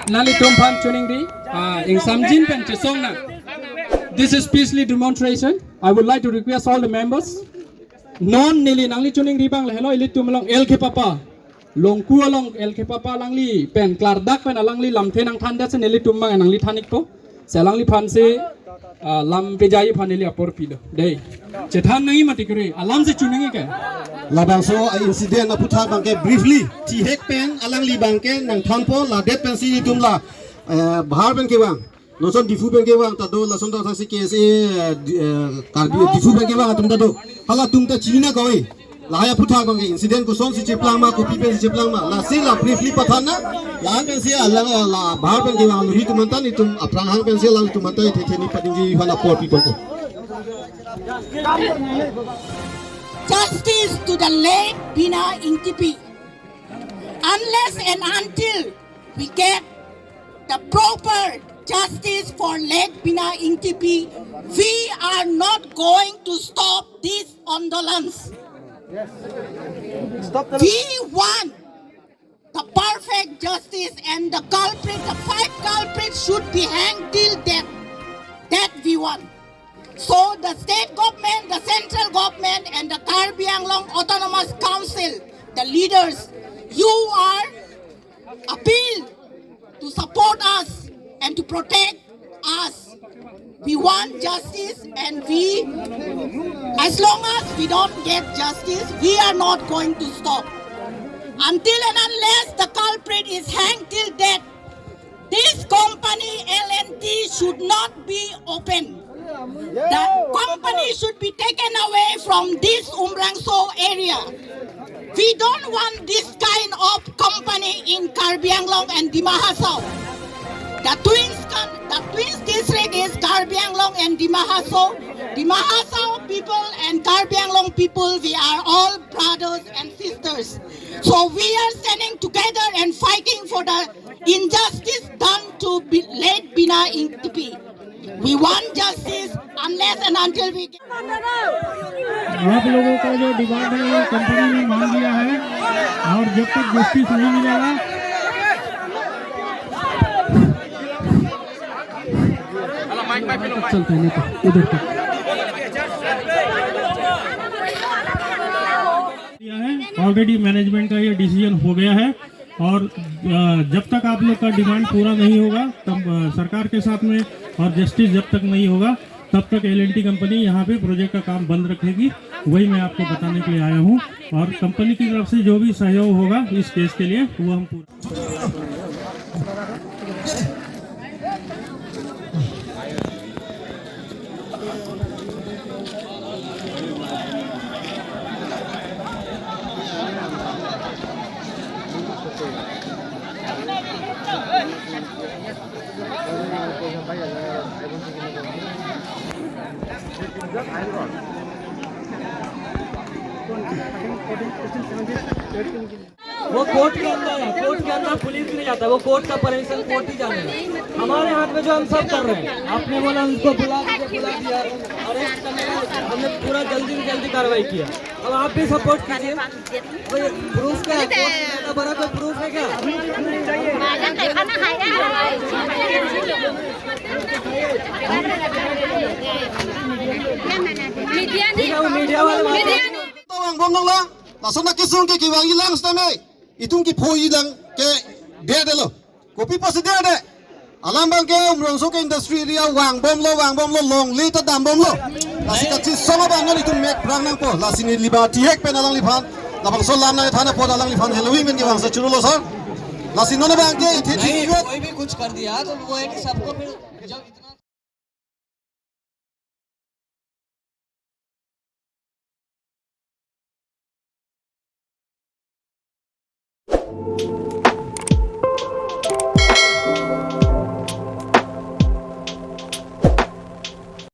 Nali Tompan Chuningri, in Samjin Pen Chisongna. This is peaceful demonstration. I would like to request all the members. Non Nili Nangli Chuningri Bang Hello Ilitumlong LK Papa. Long Kualong LK Papa Langli Pen Klardak Pen Alangli Lam Tenang Tanda Nili Tumbang and Angli Tanikpo. Selangli Panse Lam Pejai Paneli Aporpido. Day. Chetan Nangi Matikuri, Alam se Chuningi. Labangso incident na putha bangke briefly ti hek pen alangli bangke nang thampo la det pen si tumla bahar pen ke bang noson difu pen ke bang tado lason to thasi ke se karbi difu pen ke bang tumta do hala tumta china goi laya putha bangke incident ko son si cheplang ma copy pen si cheplang ma la se la briefly pathana la pen si alang la bahar pen ke bang luhi tumanta ni tum aprang hang pen si la tumanta theni padingi hana por people ko Justice to the late Bina Ingtipi. Unless and until we get the proper justice for late Bina Ingtipi, we are not going to stop this ondolence. Yes. We want the perfect justice, and the culprit, the 5 culprits should be hanged till death. That we want. So the state government, the central government, and the Karbi Anglong Autonomous Council, the leaders, you are appeal to support us and to protect us. We want justice, and as long as we don't get justice, we are not going to stop. Until and unless the culprit is hanged till death, this company LNT should not be open. The company should be taken away from this Umrangso area. We don't want this kind of company in Karbi Anglong and Dima Hasao. The twins district is Karbi Anglong and Dima Hasao. Dima Hasao people and Karbi Anglong people, we are all brothers and sisters. So we are standing together and fighting for the injustice done to late Bina Ingtipi. We want justice unless and until we get. आप लोगों का जो demand है वो company ने मान लिया है और जब तक जस्टिस नहीं मिलेगा चलते हैं उधर तक ऑलरेडी मैनेजमेंट का ये डिसीजन हो गया है और जब तक आप लोग का डिमांड पूरा नहीं होगा तब सरकार के साथ में और जस्टिस जब तक नहीं होगा तब तक एलएनटी कंपनी यहाँ पे प्रोजेक्ट का काम बंद रखेगी। वही मैं आपको बताने के लिए आया हूँ और कंपनी की तरफ से जो भी सहयोग होगा इस केस के लिए वो हम पूरा वो कोर्ट के अंदर है, कोर्ट के अंदर पुलिस नहीं जाता, वो कोर्ट का परमिशन कोर्ट ही जाने हमारे हाथ में जो हम सब कर रहे हैं। आपने बोला उनको बुला दिया अरेस्ट करने का, हमने पूरा जल्दी से जल्दी कार्रवाई किया। अब आप भी सपोर्ट कीजिए। कोई प्रूफ क्या है? बड़ा कोई प्रूफ है क्या? मीडिया वाले lasona kisung ke kiwangi lang stame itung ki phoi lang ke de de lo kopi pas de de alam bang ke umrongso ke industry area wang bom lo long li ta dam bom lo lasi ka chi songa bang ngali tum mek prang nang po lasi ni libati hek pen alang li phan labang so lam na thana pod alang li phan halloween men ke wang sa churu lo sir lasi no bang ke कोई भी कुछ कर दिया तो वो है कि सबको फिर जब इतना